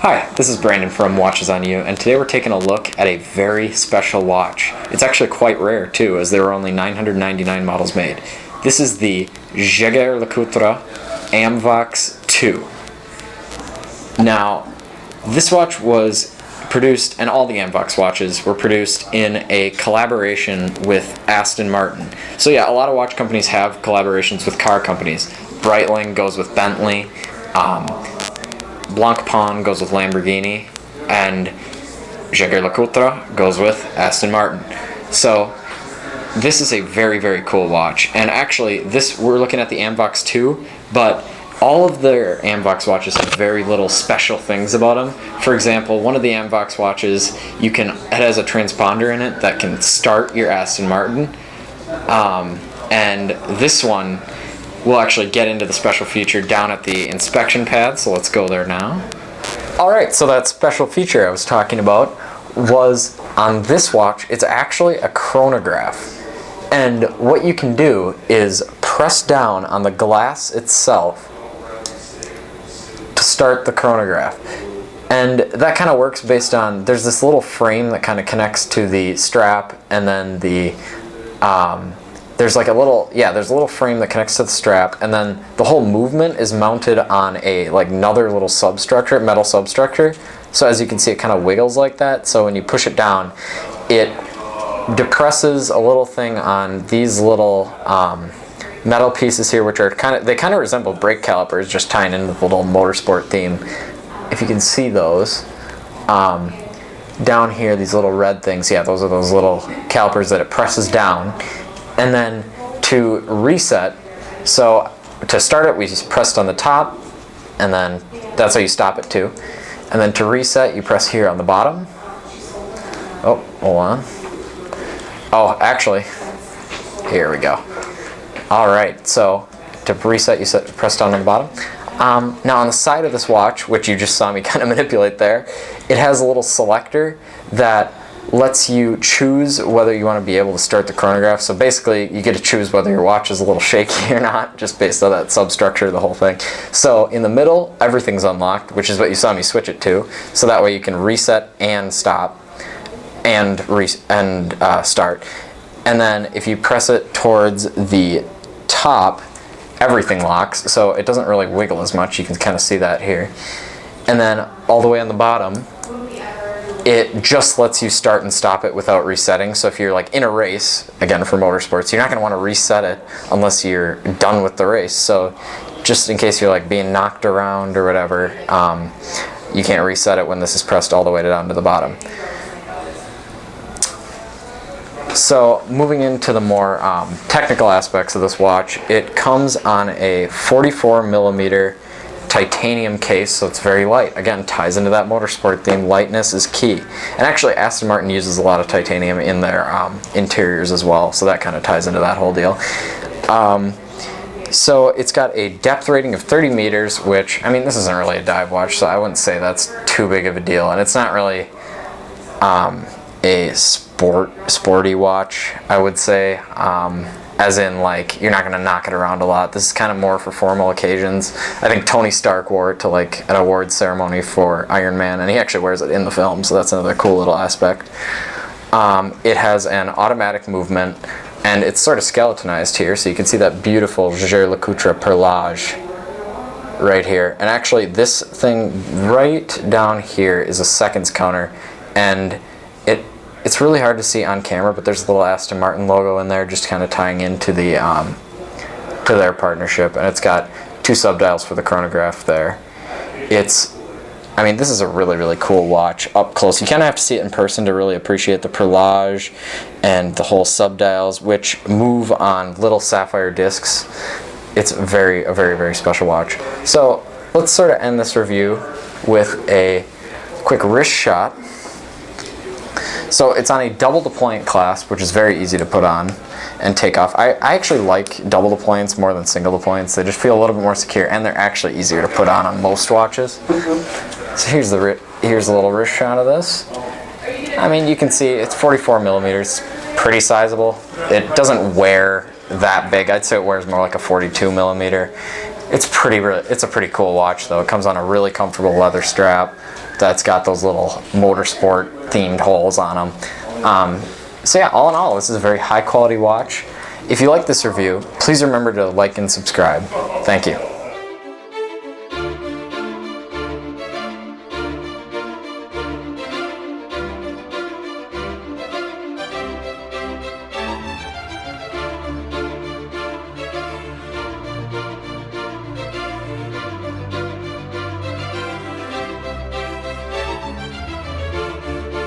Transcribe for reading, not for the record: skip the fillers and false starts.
Hi, this is Brandon from Watches on You, and today we're taking a look at a very special watch. It's actually quite rare too, as there were only 999 models made. This is the Jaeger-LeCoultre Amvox 2. Now, this watch was produced, and all the Amvox watches were produced in a collaboration with Aston Martin. So yeah, a lot of watch companies have collaborations with car companies. Breitling goes with Bentley. Blancpain goes with Lamborghini, and Jaeger-LeCoultre goes with Aston Martin. So this is a very, very cool watch. And actually, we're looking at the Amvox 2, but all of their Amvox watches have very little special things about them. For example, one of the Amvox watches, it has a transponder in it that can start your Aston Martin. And this one, we'll actually get into the special feature down at the inspection pad, so let's go there now. Alright, so that special feature I was talking about was on this watch. It's actually a chronograph. And what you can do is press down on the glass itself to start the chronograph. And that kind of works based on, there's this little frame that kind of connects to the strap, and then there's a little frame that connects to the strap, and then the whole movement is mounted on another little substructure, metal substructure. So as you can see, it kind of wiggles like that. So when you push it down, it depresses a little thing on these little metal pieces here, which are kind of resemble brake calipers, just tying into the little motorsport theme. If you can see those down here, these little red things, yeah, those are those little calipers that it presses down. And then to reset, so to start it, we just pressed on the top, and then that's how you stop it too. And then to reset, you press here on the bottom. Oh, hold on. Oh, actually, here we go. All right, so to reset, you press down on the bottom. Now on the side of this watch, which you just saw me kind of manipulate there, it has a little selector that lets you choose whether you want to be able to start the chronograph. So basically, you get to choose whether your watch is a little shaky or not, just based on that substructure, the whole thing. So in the middle, everything's unlocked, which is what you saw me switch it to. So that way you can reset and stop and start. And then if you press it towards the top, everything locks, so it doesn't really wiggle as much. You can kind of see that here. And then all the way on the bottom, it just lets you start and stop it without resetting. So if you're like in a race, again for motorsports, you're not going to want to reset it unless you're done with the race. So just in case you're like being knocked around or whatever, you can't reset it when this is pressed all the way down to the bottom. So moving into the more technical aspects of this watch, it comes on a 44mm titanium case, so it's very light. Again, ties into that motorsport theme. Lightness is key. And actually, Aston Martin uses a lot of titanium in their interiors as well, so that kind of ties into that whole deal. So it's got a depth rating of 30 meters, which, I mean, this isn't really a dive watch, so I wouldn't say that's too big of a deal. And it's not really a sporty watch, I would say. As in, like, you're not going to knock it around a lot. This is kind of more for formal occasions. I think Tony Stark wore it to, like, an awards ceremony for Iron Man, and he actually wears it in the film, so that's another cool little aspect. It has an automatic movement, and it's sort of skeletonized here, so you can see that beautiful Jaeger-LeCoultre perlage right here. And actually, this thing right down here is a seconds counter, and it's really hard to see on camera, but there's a little Aston Martin logo in there, just kind of tying into the to their partnership, and it's got 2 subdials for the chronograph there. I mean, this is a really, really cool watch up close. You kind of have to see it in person to really appreciate the perlage and the whole subdials, which move on little sapphire discs. It's a very, very special watch. So let's sort of end this review with a quick wrist shot. So it's on a double deployant clasp, which is very easy to put on and take off. I actually like double deployants more than single deployants. They just feel a little bit more secure, and they're actually easier to put on most watches. So here's a little wrist shot of this. I mean, you can see it's 44mm, pretty sizable. It doesn't wear that big. I'd say it wears more like a 42mm. It's a pretty cool watch though. It comes on a really comfortable leather strap. that's got those little motorsport themed holes on them. So yeah, all in all, this is a very high quality watch. If you like this review, please remember to like and subscribe. Thank you.